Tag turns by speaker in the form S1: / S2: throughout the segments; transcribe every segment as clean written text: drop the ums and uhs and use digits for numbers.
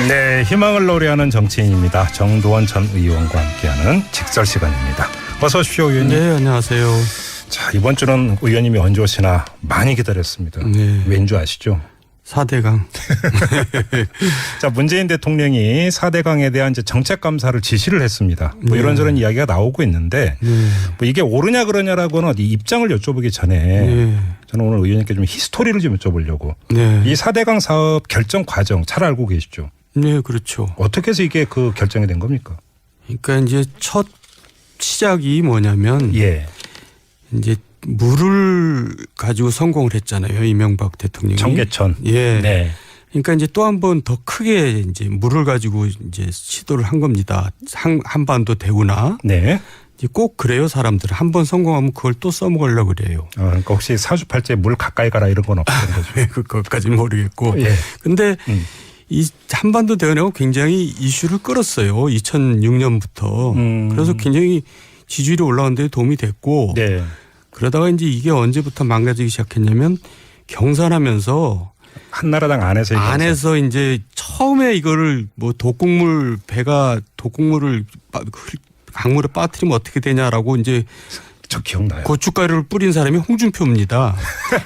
S1: 네, 희망을 노래하는 정치인입니다. 정두원 전 의원과 함께하는 직설 시간입니다. 어서 오십시오, 의원님.
S2: 네, 안녕하세요.
S1: 자, 이번 주는 의원님이 언제 오시나 많이 기다렸습니다.
S2: 네.
S1: 왠지 아시죠?
S2: 4대강.
S1: 자, 문재인 대통령이 4대강에 대한 이제 정책 감사를 지시를 했습니다. 뭐
S2: 네.
S1: 이런저런 이야기가 나오고 있는데 뭐 이게 옳으냐 그러냐라고는 이 입장을 여쭤보기 전에
S2: 네.
S1: 저는 오늘 의원님께 좀 히스토리를 좀 여쭤보려고.
S2: 네.
S1: 이 4대강 사업 결정 과정 잘 알고 계시죠?
S2: 네, 그렇죠.
S1: 어떻게 해서 이게 그 결정이 된 겁니까?
S2: 그러니까 이제 첫 시작이 뭐냐면
S1: 예.
S2: 이제 물을 가지고 성공을 했잖아요. 이명박 대통령이.
S1: 청계천.
S2: 예.
S1: 네.
S2: 그러니까 이제 또 한 번 더 크게 이제 물을 가지고 이제 시도를 한 겁니다. 한반도 대우나.
S1: 네.
S2: 이제 꼭 그래요, 사람들. 한 번 성공하면 그걸 또 써먹으려고 그래요.
S1: 그러니까 혹시 사주팔자에 물 가까이 가라 이런 건 없는 거죠?
S2: 그것까지는 모르겠고.
S1: 예.
S2: 근데 이 한반도 대운하고 굉장히 이슈를 끌었어요. 2006년부터. 그래서 굉장히 지지율이 올라가는 데 도움이 됐고.
S1: 네.
S2: 그러다가 이제 이게 언제부터 망가지기 시작했냐면 경선하면서
S1: 한나라당 안에서
S2: 이제 처음에 이거를 뭐 독국물을 강물에 빠뜨리면 어떻게 되냐라고 이제
S1: 저 기억나요.
S2: 고춧가루를 뿌린 사람이 홍준표입니다.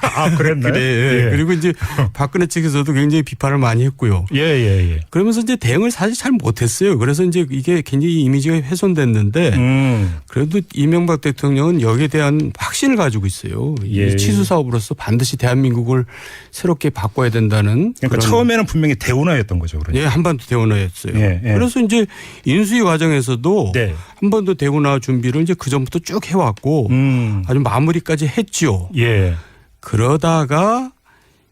S1: 아, 그랬나요?
S2: 네.
S1: 예.
S2: 그리고 이제 박근혜 측에서도 굉장히 비판을 많이 했고요.
S1: 예.
S2: 그러면서 이제 대응을 사실 잘 못했어요. 그래서 이제 이게 굉장히 이미지가 훼손됐는데 그래도 이명박 대통령은 여기에 대한 확신을 가지고 있어요.
S1: 예.
S2: 이 치수 사업으로서 반드시 대한민국을 새롭게 바꿔야 된다는.
S1: 그러니까 처음에는 분명히 대운하였던 거죠. 그러니까.
S2: 예, 한반도 대운하였어요.
S1: 예.
S2: 그래서 이제 인수위 과정에서도
S1: 네.
S2: 한반도 대운하 준비를 이제 그 전부터 쭉 해왔고 아주 마무리까지 했죠.
S1: 예.
S2: 그러다가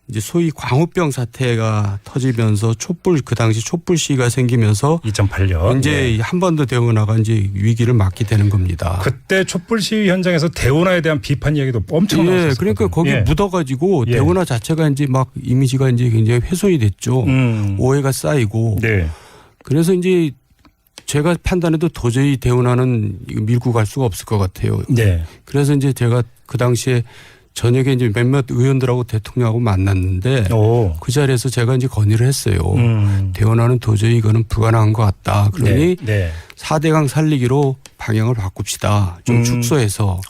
S2: 이제 소위 광우병 사태가 터지면서 그 당시 촛불 시위가 생기면서
S1: 2008년
S2: 이제 한반도 대운하가 이제 위기를 맞게 되는 겁니다.
S1: 그때 촛불 시위 현장에서 대운하에 대한 비판 이야기도 엄청 나왔었어요.
S2: 그러니까 거기에 묻어가지고
S1: 예.
S2: 대운하 자체가 이제 막 이미지가 이제 굉장히 훼손이 됐죠. 오해가 쌓이고.
S1: 네.
S2: 그래서 이제 제가 판단해도 도저히 대운하는 밀고 갈 수가 없을 것 같아요.
S1: 네.
S2: 그래서 이제 제가 그 당시에 저녁에 이제 몇몇 의원들하고 대통령하고 만났는데 그 자리에서 제가 이제 건의를 했어요. 대운하는 도저히 이거는 불가능한 것 같다. 그러니
S1: 네.
S2: 4대강 살리기로 방향을 바꿉시다. 좀 축소해서.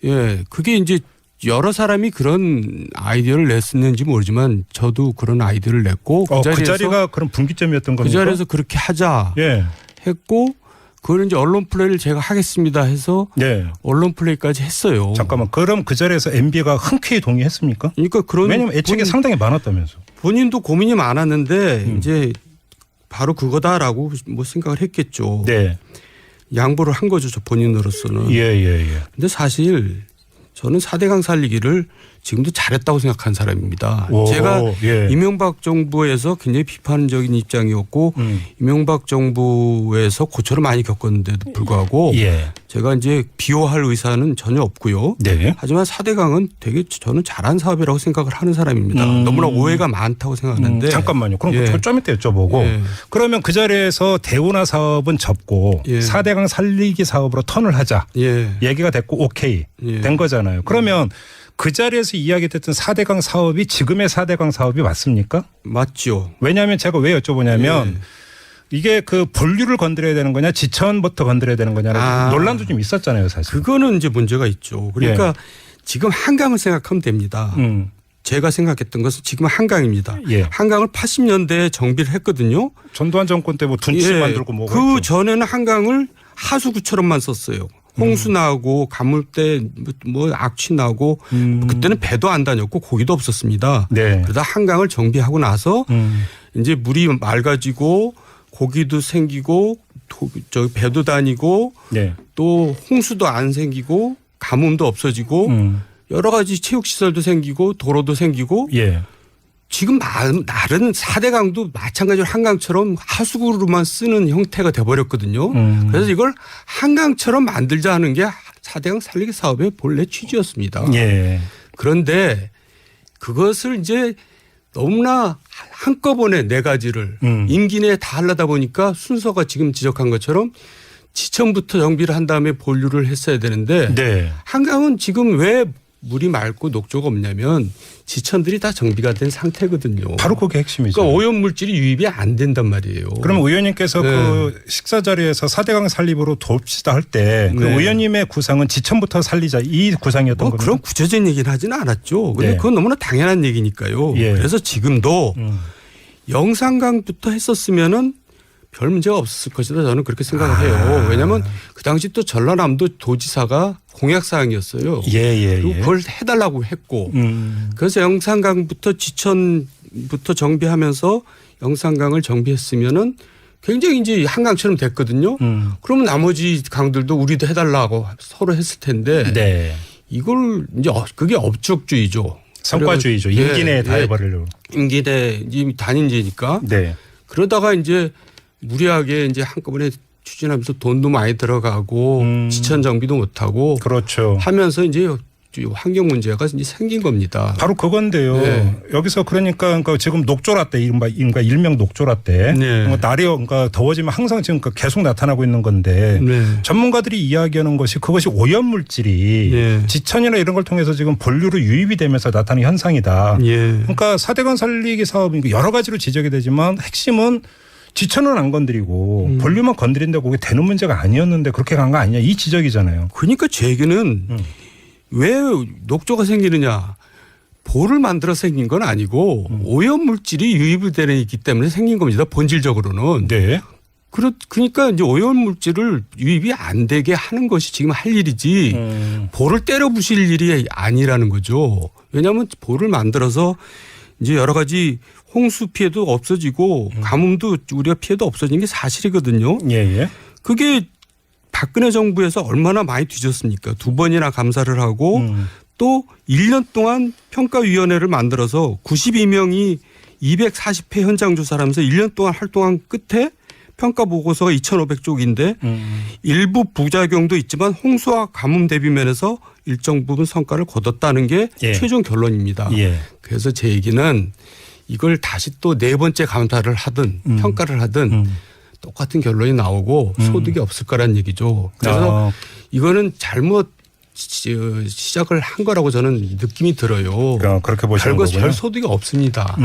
S2: 예, 그게 이제 여러 사람이 그런 아이디어를 냈었는지 모르지만 저도 그런 아이디어를 냈고
S1: 그 자리가 그런 분기점이었던 겁니까?
S2: 그 자리에서 그렇게 하자 했고 그걸 이제 언론 플레이를 제가 하겠습니다 해서 언론 플레이까지 했어요.
S1: 잠깐만, 그럼 그 자리에서 MB가 흔쾌히 동의했습니까?
S2: 그러니까
S1: 왜냐하면 애착이 상당히 많았다면서.
S2: 본인도 고민이 많았는데 이제 바로 그거다라고 뭐 생각을 했겠죠.
S1: 네.
S2: 양보를 한 거죠, 저 본인으로서는.
S1: 예.
S2: 근데 사실 저는 4대강 살리기를 지금도 잘했다고 생각한 사람입니다. 제가 이명박 정부에서 굉장히 비판적인 입장이었고 이명박 정부에서 고초를 많이 겪었는데도 불구하고 제가 이제 비호할 의사는 전혀 없고요.
S1: 네.
S2: 하지만 4대강은 되게 저는 잘한 사업이라고 생각을 하는 사람입니다. 너무나 오해가 많다고 생각하는데.
S1: 잠깐만요. 그럼 좀 이따 여쭤보고. 그러면 그 자리에서 대운하 사업은 접고 4대강 살리기 사업으로 턴을 하자. 얘기가 됐고 오케이 된 거잖아요. 그러면 그 자리에서 이야기됐던 4대강 사업이 지금의 4대강 사업이 맞습니까?
S2: 맞죠.
S1: 왜냐하면 제가 왜 여쭤보냐면 이게 그 본류를 건드려야 되는 거냐 지천부터 건드려야 되는 거냐라는 논란도 좀 있었잖아요, 사실.
S2: 그거는 이제 문제가 있죠. 그러니까 지금 한강을 생각하면 됩니다. 제가 생각했던 것은 지금 한강입니다. 한강을 80년대에 정비를 했거든요.
S1: 전두환 정권 때 뭐 둔치 만들고 뭐고.
S2: 그 전에는 한강을 하수구처럼만 썼어요. 홍수 나고 가물대 뭐 악취 나고 그때는 배도 안 다녔고 고기도 없었습니다. 그러다 한강을 정비하고 나서 이제 물이 맑아지고 고기도 생기고 배도 다니고 또 홍수도 안 생기고 가뭄도 없어지고 여러 가지 체육시설도 생기고 도로도 생기고 지금 다른 4대강도 마찬가지로 한강처럼 하수구로만 쓰는 형태가 돼버렸거든요. 그래서 이걸 한강처럼 만들자 하는 게 4대강 살리기 사업의 본래 취지였습니다. 그런데 그것을 이제 너무나 한꺼번에 네 가지를 임기 내에 다 하려다 보니까 순서가 지금 지적한 것처럼 지천부터 정비를 한 다음에 본류를 했어야 되는데 한강은 지금 왜 물이 맑고 녹조가 없냐면 지천들이 다 정비가 된 상태거든요.
S1: 바로 그게 핵심이죠.
S2: 그러니까 오염 물질이 유입이 안 된단 말이에요.
S1: 그럼 의원님께서 그 식사 자리에서 4대강 살립으로 돕시다 할 때 그 의원님의 구상은 지천부터 살리자 이 구상이었던 겁니다.
S2: 그런 구체적인 얘기는 하지는 않았죠. 근데 그건 너무나 당연한 얘기니까요. 그래서 지금도 영산강부터 했었으면은 별 문제가 없었을 것이다 저는 그렇게 생각을 해요. 왜냐하면 그 당시 또 전라남도 도지사가 공약사항이었어요. 그리고 그걸 해달라고 했고 그래서 영산강부터 지천부터 정비하면서 영산강을 정비했으면은 굉장히 이제 한강처럼 됐거든요. 그러면 나머지 강들도 우리도 해달라고 서로 했을 텐데 이걸 이제 그게 업적주의죠.
S1: 성과주의죠. 임기 내에 다 해버리려고.
S2: 임기 내 단임제니까. 그러다가 이제 무리하게 이제 한꺼번에 추진하면서 돈도 많이 들어가고 지천 정비도 못하고
S1: 그렇죠.
S2: 하면서 이제 환경 문제가 이제 생긴 겁니다.
S1: 바로 그건데요. 여기서 그러니까 지금 녹조라떼 이른바 일명 녹조라떼 날이 그러니까 더워지면 항상 지금 계속 나타나고 있는 건데 전문가들이 이야기하는 것이 그것이 오염 물질이 지천이나 이런 걸 통해서 지금 본류로 유입이 되면서 나타나는 현상이다. 그러니까 4대강 살리기 사업 여러 가지로 지적이 되지만 핵심은 지천은 안 건드리고 본류만 건드린다고 그게 되는 문제가 아니었는데 그렇게 간 거 아니냐 이 지적이잖아요.
S2: 그러니까 제 얘기는 왜 녹조가 생기느냐. 볼을 만들어 생긴 건 아니고 오염 물질이 유입이 되기 때문에 생긴 겁니다. 본질적으로는. 그러니까 이제 오염 물질을 유입이 안 되게 하는 것이 지금 할 일이지 볼을 때려 부실 일이 아니라는 거죠. 왜냐하면 볼을 만들어서 이제 여러 가지 홍수 피해도 없어지고 가뭄도 우리가 피해도 없어지는 게 사실이거든요. 그게 박근혜 정부에서 얼마나 많이 뒤졌습니까? 2번이나 감사를 하고 또 1년 동안 평가위원회를 만들어서 92명이 240회 현장 조사를 하면서 1년 동안 활동한 끝에 평가 보고서가 2,500쪽인데 일부 부작용도 있지만 홍수와 가뭄 대비 면에서 일정 부분 성과를 거뒀다는 게 최종 결론입니다. 그래서 제 얘기는 이걸 다시 또 4번째 감사를 하든 평가를 하든 똑같은 결론이 나오고 소득이 없을 거란 얘기죠. 그래서 이거는 잘못 시작을 한 거라고 저는 느낌이 들어요.
S1: 그렇게 보시는 거군요.
S2: 별 소득이 없습니다.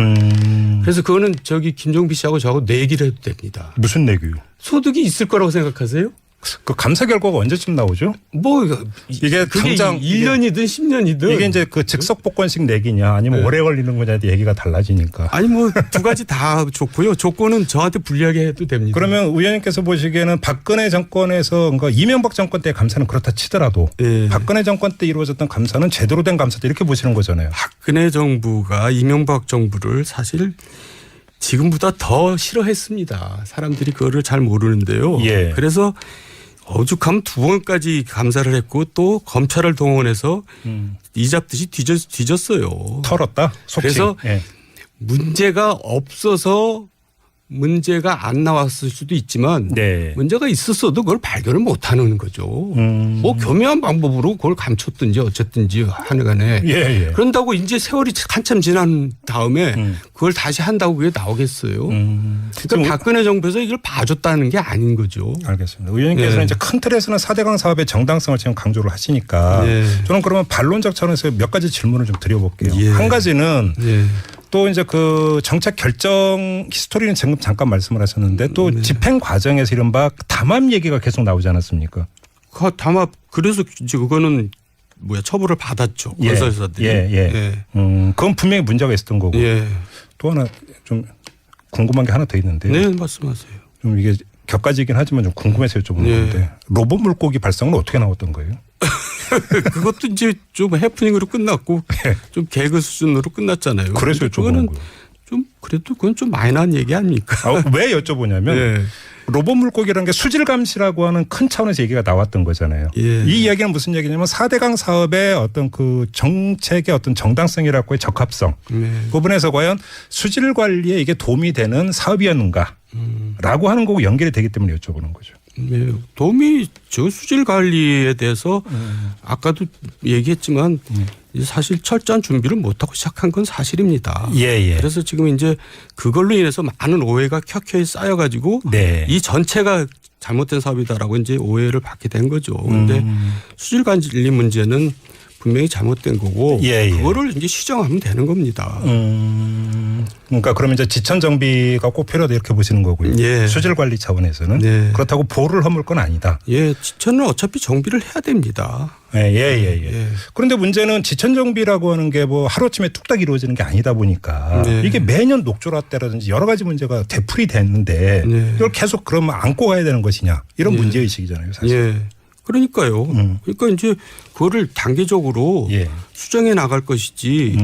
S2: 그래서 그거는 저기 김종비 씨하고 저하고 내기를 해도 됩니다.
S1: 무슨 내기요?
S2: 소득이 있을 거라고 생각하세요?
S1: 그 감사 결과가 언제쯤 나오죠?
S2: 뭐
S1: 이게 당장
S2: 1년이든 10년이든
S1: 이게 이제 그 즉석 복권식 내기냐 아니면 오래 걸리는 거냐에 얘기가 달라지니까.
S2: 아니 뭐 두 가지 다 좋고요. 조건은 저한테 불리하게 해도 됩니다.
S1: 그러면 의원님께서 보시기에는 박근혜 정권에서 그러니까 이명박 정권 때 감사는 그렇다 치더라도 박근혜 정권 때 이루어졌던 감사는 제대로 된 감사다 이렇게 보시는 거잖아요.
S2: 박근혜 정부가 이명박 정부를 사실 지금보다 더 싫어했습니다. 사람들이 그거를 잘 모르는데요. 그래서 오죽하면 2번까지 감사를 했고 또 검찰을 동원해서 이 잡듯이 뒤졌어요.
S1: 털었다? 속칭.
S2: 그래서 문제가 없어서 문제가 안 나왔을 수도 있지만 문제가 있었어도 그걸 발견을 못하는 거죠. 뭐 교묘한 방법으로 그걸 감췄든지 어쨌든지 하는 간에 그런다고 이제 세월이 한참 지난 다음에 그걸 다시 한다고 그게 나오겠어요. 그러니까 박근혜 정부에서 이걸 봐줬다는 게 아닌 거죠.
S1: 알겠습니다. 의원님께서는 이제 큰 틀에서는 4대강 사업의 정당성을 지금 강조를 하시니까 저는 그러면 반론적 차원에서 몇 가지 질문을 좀 드려볼게요. 한 가지는 또 이제 그 정책 결정 히스토리는 지금 잠깐 말씀을 하셨는데 또 집행 과정에서 이른바 담합 얘기가 계속 나오지 않았습니까?
S2: 그 담합 그래서 이제 그거는 처벌을 받았죠. 건설사들이.
S1: 그건 분명히 문제가 있었던 거고. 또 하나 좀 궁금한 게 하나 더 있는데.
S2: 말씀하세요.
S1: 좀 이게 격가지긴 하지만 좀 궁금해서 여쭤보는 건데 로봇 물고기 발성은 어떻게 나왔던 거예요?
S2: 그것도 이제 좀 해프닝으로 끝났고 좀 개그 수준으로 끝났잖아요.
S1: 그래서 여쭤보는 거예요.
S2: 좀 그래도 그건 좀 마이너한 얘기 아닙니까?
S1: 왜 여쭤보냐면 로봇 물고기라는 게 수질 감시라고 하는 큰 차원에서 얘기가 나왔던 거잖아요. 이 이야기는 무슨 얘기냐면 4대강 사업의 어떤 그 정책의 어떤 정당성이라고의 적합성 부분에서 과연 수질 관리에 이게 도움이 되는 사업이었는가라고 하는 거고 연결이 되기 때문에 여쭤보는 거죠.
S2: 도움이 수질 관리에 대해서 아까도 얘기했지만 사실 철저한 준비를 못하고 시작한 건 사실입니다. 그래서 지금 이제 그걸로 인해서 많은 오해가 켜켜이 쌓여가지고 이 전체가 잘못된 사업이다라고 이제 오해를 받게 된 거죠. 그런데 수질 관리 문제는 분명히 잘못된 거고
S1: 예.
S2: 그거를 이제 시정하면 되는 겁니다.
S1: 그러니까 그러면 이제 지천 정비가 꼭 필요하다 이렇게 보시는 거고요.
S2: 예.
S1: 수질 관리 차원에서는
S2: 예.
S1: 그렇다고 보를 허물 건 아니다.
S2: 예, 지천은 어차피 정비를 해야 됩니다.
S1: 예. 그런데 문제는 지천 정비라고 하는 게 뭐 하루아침에 뚝딱 이루어지는 게 아니다 보니까 이게 매년 녹조라떼라든지 여러 가지 문제가 되풀이 됐는데 이걸 계속 그러면 안고 가야 되는 것이냐 이런 문제의식이잖아요, 사실.
S2: 예. 그러니까요. 그러니까 이제 그거를 단계적으로 수정해 나갈 것이지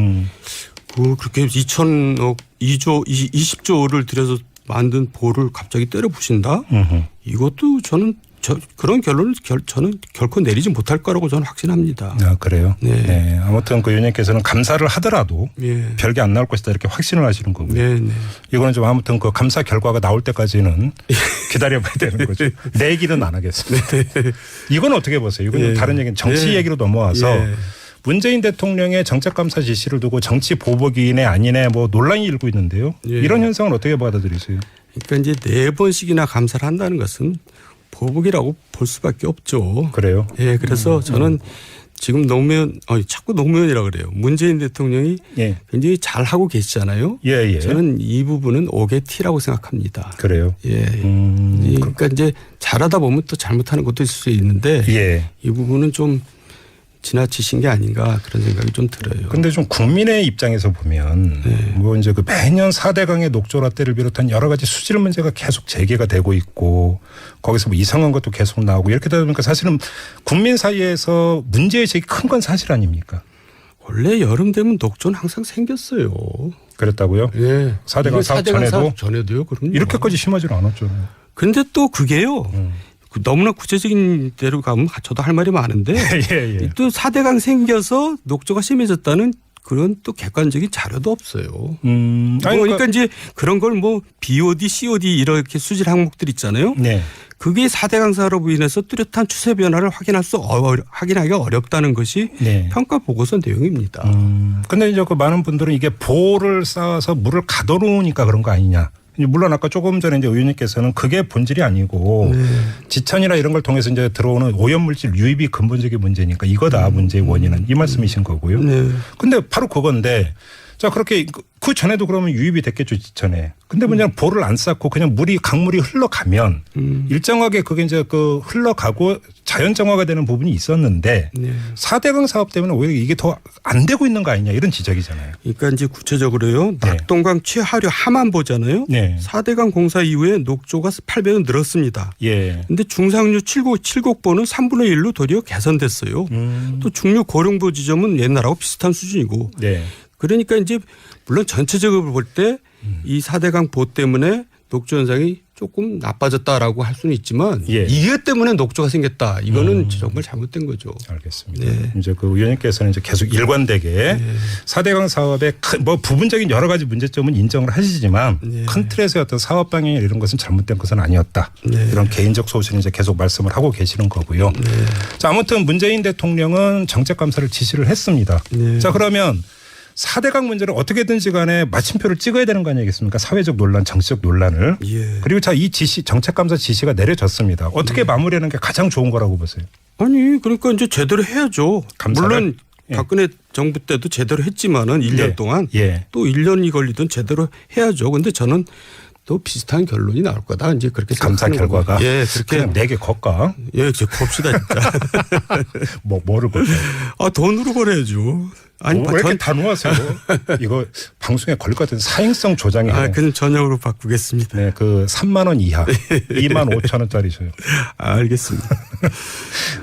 S2: 그렇게 2천억 20조를 들여서 만든 보를 갑자기 때려 부신다? 이것도 저는 그런 결론을 저는 결코 내리지 못할 거라고 저는 확신합니다.
S1: 아, 그래요? 네. 아무튼 그 의원님께서는 감사를 하더라도 별게 안 나올 것이다 이렇게 확신을 하시는 거고요. 이거는 좀 아무튼 그 감사 결과가 나올 때까지는 기다려봐야 되는 거죠. 내 얘기는 안 하겠습니다. 이건 어떻게 보세요? 이건 좀 다른 얘기는 정치 얘기로 넘어와서 문재인 대통령의 정책감사 지시를 두고 정치 보복이네 아니네 뭐 논란이 일고 있는데요. 이런 현상은 어떻게 받아들이세요?
S2: 그러니까 이제 4번씩이나 감사를 한다는 것은 보복이라고 볼 수밖에 없죠.
S1: 그래요?
S2: 예, 그래서 저는 지금 자꾸 노무현이라고 그래요. 문재인 대통령이 굉장히 잘 하고 계시잖아요. 저는 이 부분은 오게티라고 생각합니다.
S1: 그래요?
S2: 그러니까 이제 잘하다 보면 또 잘못하는 것도 있을 수 있는데 이 부분은 좀 지나치신 게 아닌가 그런 생각이 좀 들어요.
S1: 그런데 좀 국민의 입장에서 보면 뭐 이제 그 매년 4대강의 녹조라떼를 비롯한 여러 가지 수질 문제가 계속 제기가 되고 있고 거기서 뭐 이상한 것도 계속 나오고 이렇게 되다 보니까 사실은 국민 사이에서 문제의식이 큰 건 사실 아닙니까?
S2: 원래 여름 되면 녹조는 항상 생겼어요.
S1: 그랬다고요? 4대강 사업
S2: 전에도요. 그럼요.
S1: 이렇게까지 심하지는 않았잖아요.
S2: 그런데 또 그게요. 너무나 구체적인 대로 가면 저도 할 말이 많은데 또 4대강 생겨서 녹조가 심해졌다는 그런 또 객관적인 자료도 없어요. 그러니까 이제 그런 걸 뭐 BOD, COD 이렇게 수질 항목들 있잖아요. 그게 4대강 사업으로 인해서 뚜렷한 추세 변화를 확인하기가 어렵다는 것이 평가 보고서 내용입니다.
S1: 그런데 이제 그 많은 분들은 이게 보를 쌓아서 물을 가둬놓으니까 그런 거 아니냐. 물론 아까 조금 전에 이제 의원님께서는 그게 본질이 아니고 지천이나 이런 걸 통해서 이제 들어오는 오염물질 유입이 근본적인 문제니까 이거다 문제의 원인은 이 말씀이신 거고요. 근데 바로 그건데 자 그렇게 그 전에도 그러면 유입이 됐겠죠 지천에. 근데 문제는 보를 안 쌓고 그냥 강물이 흘러가면 일정하게 그게 이제 그 흘러가고 자연 정화가 되는 부분이 있었는데 4대강 사업 때문에 오히려 이게 더 안 되고 있는 거 아니냐 이런 지적이잖아요.
S2: 그러니까 이제 구체적으로요. 낙동강 최하류 하만 보잖아요. 4대강 공사 이후에 녹조가 8배는 늘었습니다. 그런데 중상류 7곡보는 3분의 1로 도리어 개선됐어요. 또 중류 고령보 지점은 옛날하고 비슷한 수준이고. 그러니까 이제 물론 전체적으로 볼 때 이 4대강 보 때문에 녹조 현상이 조금 나빠졌다라고 할 수는 있지만 이게 때문에 녹조가 생겼다. 이거는 정말 잘못된 거죠.
S1: 알겠습니다. 이제 그 의원님께서는 이제 계속 일관되게 4대강 사업의 뭐 부분적인 여러 가지 문제점은 인정을 하시지만 큰 틀에서의 어떤 사업 방향 이런 것은 잘못된 것은 아니었다. 이런 개인적 소신을 이제 계속 말씀을 하고 계시는 거고요. 자, 아무튼 문재인 대통령은 정책감사를 지시를 했습니다. 자, 그러면 4대강 문제를 어떻게든지 간에 마침표를 찍어야 되는 거 아니겠습니까? 사회적 논란, 정치적 논란을. 그리고 자, 이 정책감사 지시가 내려졌습니다. 어떻게 마무리하는 게 가장 좋은 거라고 보세요?
S2: 아니, 그러니까 이제 제대로 해야죠.
S1: 감사를?
S2: 물론 박근혜 정부 때도 제대로 했지만은 1년 동안 또 1년이 걸리든 제대로 해야죠. 근데 저는 또 비슷한 결론이 나올 거다. 이제 그렇게
S1: 감사 결과가.
S2: 그렇게
S1: 그냥 내게 걷까?
S2: 이제 겁시다 진짜.
S1: 뭐를 걸까요?
S2: 돈으로 걸어야죠.
S1: 아니, 왜 이렇게 단호하세요? 이거 방송에 걸릴 것 같은 사행성 조장이.
S2: 그냥 전역으로 바꾸겠습니다.
S1: 네, 그 3만 원 이하, 2만 5천 원짜리셔요.
S2: 알겠습니다.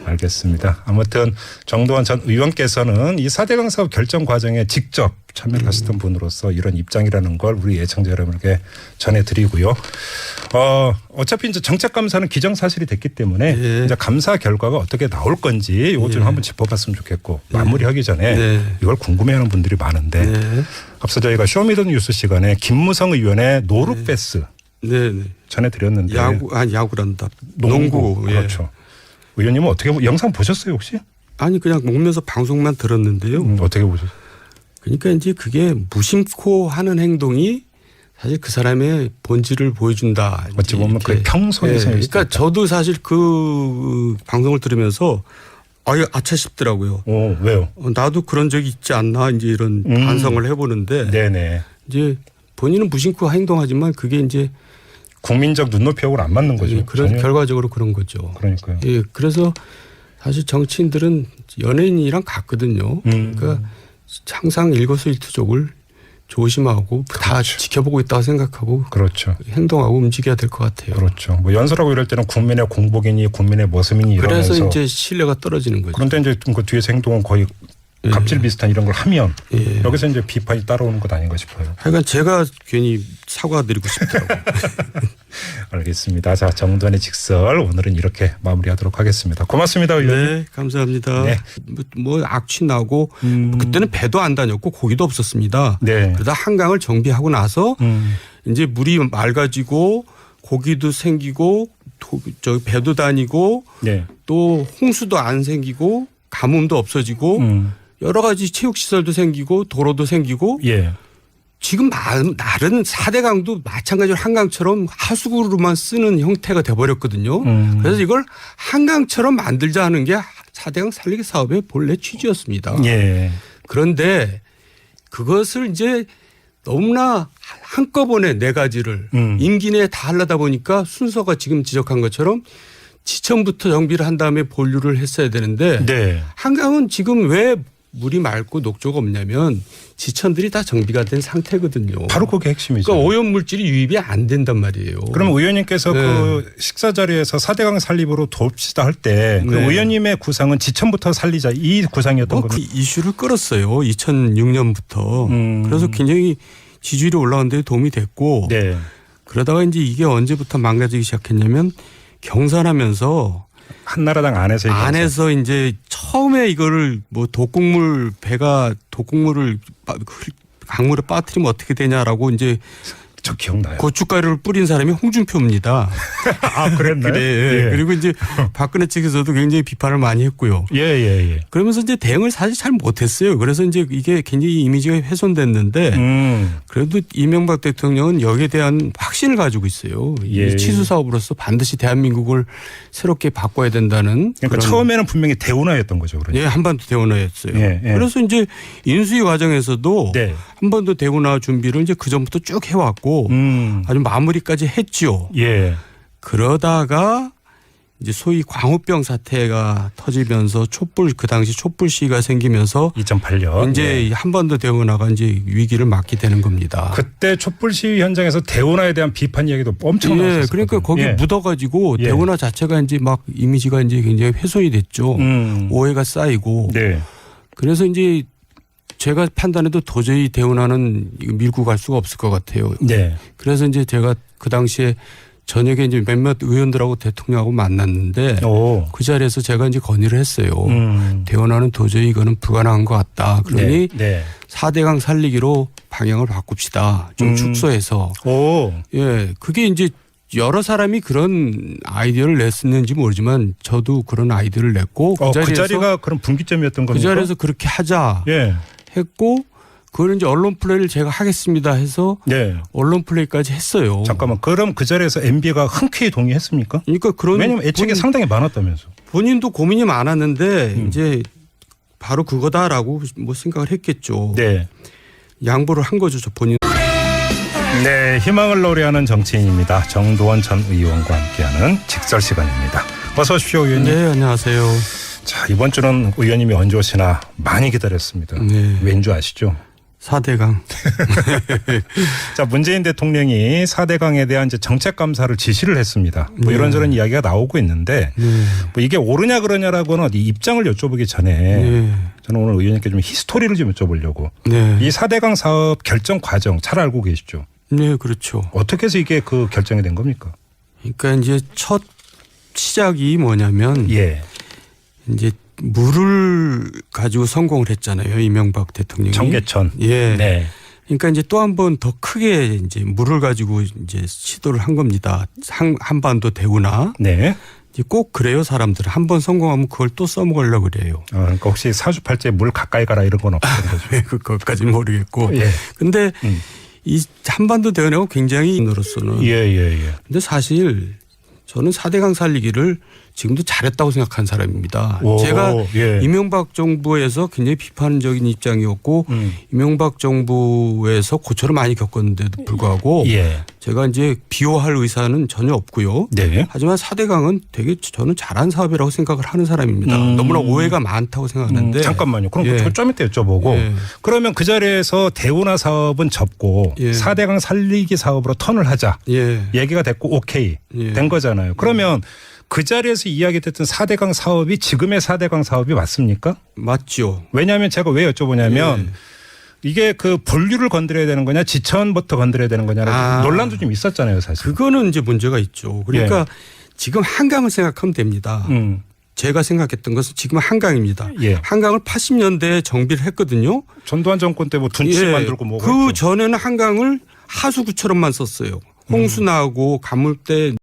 S1: 알겠습니다. 아무튼 정도원 전 의원께서는 이 4대강 사업 결정 과정에 직접 참여를 하셨던 분으로서 이런 입장이라는 걸 우리 예청자 여러분에게 전해드리고요. 어차피 이제 정책감사는 기정사실이 됐기 때문에 이제 감사 결과가 어떻게 나올 건지 이것 좀 한번 짚어봤으면 좋겠고 마무리하기 전에 이걸 궁금해하는 분들이 많은데 앞서 저희가 쇼미더뉴스 시간에 김무성 의원의 노루패스 전해드렸는데
S2: 야구란다. 농구.
S1: 그렇죠. 의원님은 어떻게 영상 보셨어요 혹시?
S2: 아니 그냥 먹면서 방송만 들었는데요.
S1: 어떻게 보셨어요?
S2: 그러니까 이제 그게 무심코 하는 행동이 사실 그 사람의 본질을 보여준다.
S1: 어찌 보면 그 평소에서.
S2: 그러니까 저도 사실 그 방송을 들으면서 아유, 아차 싶더라고요.
S1: 왜요?
S2: 나도 그런 적이 있지 않나 이제 이런 반성을 해보는데.
S1: 네네.
S2: 이제 본인은 무심코 행동하지만 그게 이제
S1: 국민적 눈높이하고는 안 맞는 거죠.
S2: 예, 그런 결과적으로 그런 거죠.
S1: 그러니까요.
S2: 예, 그래서 사실 정치인들은 연예인이랑 같거든요. 그러니까 항상 일거수일투족을 조심하고
S1: 그렇죠.
S2: 다 지켜보고 있다고 생각하고
S1: 그렇죠.
S2: 행동하고 움직여야 될 것 같아요.
S1: 그렇죠. 뭐 연설하고 이럴 때는 국민의 공복이니 국민의 모습이니 이러면서
S2: 그래서 이제 신뢰가 떨어지는 거죠.
S1: 그런데 이제 그 뒤에서 행동은 거의 갑질 비슷한 이런 걸 하면 여기서 이제 비판이 따라오는 것 아닌가 싶어요.
S2: 하여간 제가 괜히 사과드리고 싶더라고요.
S1: 알겠습니다. 자, 정두환의 직설 오늘은 이렇게 마무리하도록 하겠습니다. 고맙습니다, 의원님.
S2: 네, 감사합니다.
S1: 네.
S2: 뭐 악취 나고 그때는 배도 안 다녔고 고기도 없었습니다.
S1: 네.
S2: 그러다 한강을 정비하고 나서 이제 물이 맑아지고 고기도 생기고 배도 다니고
S1: 네.
S2: 또 홍수도 안 생기고 가뭄도 없어지고 여러 가지 체육시설도 생기고 도로도 생기고
S1: 예.
S2: 지금 다른 4대 강도 마찬가지로 한강처럼 하수구로만 쓰는 형태가 돼버렸거든요. 그래서 이걸 한강처럼 만들자 하는 게 4대 강 살리기 사업의 본래 취지였습니다.
S1: 예.
S2: 그런데 그것을 이제 너무나 한꺼번에 4가지를 임기 내에 다 하려다 보니까 순서가 지금 지적한 것처럼 지천부터 정비를 한 다음에 본류를 했어야 되는데
S1: 네.
S2: 한강은 지금 왜 물이 맑고 녹조가 없냐면 지천들이 다 정비가 된 상태거든요.
S1: 바로 그게 핵심이죠.
S2: 그러니까 오염물질이 유입이 안 된단 말이에요.
S1: 그럼 의원님께서 그 식사 자리에서 4대강 살립으로 돕시다 할 때 그 의원님의 구상은 지천부터 살리자 이 구상이었던 겁니다.
S2: 그 이슈를 끌었어요. 2006년부터. 그래서 굉장히 지지율이 올라가는 데 도움이 됐고
S1: 네.
S2: 그러다가 이제 이게 언제부터 망가지기 시작했냐면 경선하면서
S1: 한나라당 안에서
S2: 이제 처음에 이거를 뭐 독극물을 강물에 빠뜨리면 어떻게 되냐라고 이제
S1: 저 기억나요.
S2: 고춧가루를 뿌린 사람이 홍준표입니다.
S1: 아, 그랬나요?
S2: 네.
S1: 예.
S2: 그리고 이제 박근혜 측에서도 굉장히 비판을 많이 했고요.
S1: 예.
S2: 그러면서 이제 대응을 사실 잘 못했어요. 그래서 이제 이게 굉장히 이미지가 훼손됐는데 그래도 이명박 대통령은 여기에 대한 확신을 가지고 있어요. 이 치수 사업으로서 반드시 대한민국을 새롭게 바꿔야 된다는.
S1: 그러니까 처음에는 분명히 대운하였던 거죠. 그러니까.
S2: 예, 한반도 대운하였어요.
S1: 예.
S2: 그래서 이제 인수위 과정에서도
S1: 네.
S2: 한반도 대운하 준비를 이제 그 전부터 쭉 해왔고 아주 마무리까지 했죠.
S1: 예.
S2: 그러다가 이제 소위 광우병 사태가 터지면서 그 당시 촛불 시위가 생기면서
S1: 2008년
S2: 이제 한반도 대운하가 이제 위기를 맞게 되는 겁니다.
S1: 그때 촛불 시위 현장에서 대운하에 대한 비판 이야기도 엄청 나왔었어요.
S2: 그러니까 거기 묻어가지고 대운하 자체가 이제 막 이미지가 이제 굉장히 훼손이 됐죠. 오해가 쌓이고.
S1: 네.
S2: 그래서 이제 제가 판단해도 도저히 대운하는 밀고 갈 수가 없을 것 같아요.
S1: 네.
S2: 그래서 이제 제가 그 당시에 저녁에 이제 몇몇 의원들하고 대통령하고 만났는데 그 자리에서 제가 이제 건의를 했어요. 대운하는 도저히 이거는 불가능한 것 같다. 그러니 4대강 살리기로 방향을 바꿉시다. 좀 축소해서. 예, 그게 이제 여러 사람이 그런 아이디어를 냈었는지 모르지만 저도 그런 아이디어를 냈고
S1: 그 자리가 그런 분기점이었던 겁니까?
S2: 그 자리에서 그렇게 하자 했고 그걸 이제 언론 플레이를 제가 하겠습니다 해서 언론 플레이까지 했어요.
S1: 잠깐만, 그럼 그 자리에서 MB가 흔쾌히 동의했습니까?
S2: 그러니까
S1: 왜냐하면 애착이 상당히 많았다면서.
S2: 본인도 고민이 많았는데 이제 바로 그거다라고 뭐 생각을 했겠죠.
S1: 네.
S2: 양보를 한 거죠, 저 본인.
S1: 네, 희망을 노래하는 정치인입니다. 정두환 전 의원과 함께하는 직설 시간입니다. 어서 오십시오, 의원님.
S2: 네, 안녕하세요.
S1: 자, 이번 주는 의원님이 언제 오시나 많이 기다렸습니다.
S2: 네.
S1: 왠 줄 아시죠?
S2: 4대강.
S1: 자, 문재인 대통령이 4대강에 대한 이제 정책 감사를 지시를 했습니다. 뭐 이런저런 이야기가 나오고 있는데 뭐 이게 옳으냐 그러냐라고는 이 입장을 여쭤보기 전에 저는 오늘 의원님께 좀 히스토리를 좀 여쭤보려고. 이 4대강 사업 결정 과정 잘 알고 계시죠?
S2: 네, 그렇죠.
S1: 어떻게 해서 이게 그 결정이 된 겁니까?
S2: 그러니까 이제 첫 시작이 뭐냐면 이제 물을 가지고 성공을 했잖아요. 이명박 대통령이.
S1: 청계천.
S2: 예. 그러니까 이제 또 한 번 더 크게 이제 물을 가지고 이제 시도를 한 겁니다. 한반도 대운하.
S1: 네.
S2: 이제 꼭 그래요, 사람들. 한 번 성공하면 그걸 또 써먹으려고 그래요.
S1: 그러니까 혹시 사주팔자에 물 가까이 가라 이런 건 없는 거죠?
S2: 그것까지는 모르겠고. 근데 이 한반도 대운하고 굉장히 으로서는. 근데 사실 저는 4대강 살리기를 지금도 잘했다고 생각한 사람입니다.
S1: 오,
S2: 제가
S1: 예.
S2: 이명박 정부에서 굉장히 비판적인 입장이었고 이명박 정부에서 고초를 많이 겪었는데도 불구하고
S1: 예.
S2: 제가 이제 비호할 의사는 전혀 없고요.
S1: 네.
S2: 하지만 4대강은 되게 저는 잘한 사업이라고 생각을 하는 사람입니다. 너무나 오해가 많다고 생각하는데.
S1: 잠깐만요. 그럼
S2: 예.
S1: 좀 이따 여쭤보고
S2: 예.
S1: 그러면 그 자리에서 대운하 사업은 접고
S2: 예.
S1: 4대강 살리기 사업으로 턴을 하자.
S2: 예.
S1: 얘기가 됐고 오케이
S2: 예.
S1: 된 거잖아요. 그러면 그 자리에서 이야기됐던 4대강 사업이 지금의 4대강 사업이 맞습니까?
S2: 맞죠.
S1: 왜냐하면 제가 왜 여쭤보냐면
S2: 예.
S1: 이게 그 본류를 건드려야 되는 거냐 지천부터 건드려야 되는 거냐라는 논란도 좀 있었잖아요, 사실.
S2: 그거는 이제 문제가 있죠. 그러니까
S1: 예.
S2: 지금 한강을 생각하면 됩니다. 제가 생각했던 것은 지금 한강입니다.
S1: 예.
S2: 한강을 80년대에 정비를 했거든요.
S1: 전두환 정권 때 뭐 둔치 만들고 뭐
S2: 그 전에는 한강을 하수구처럼만 썼어요. 홍수 나고 가물 때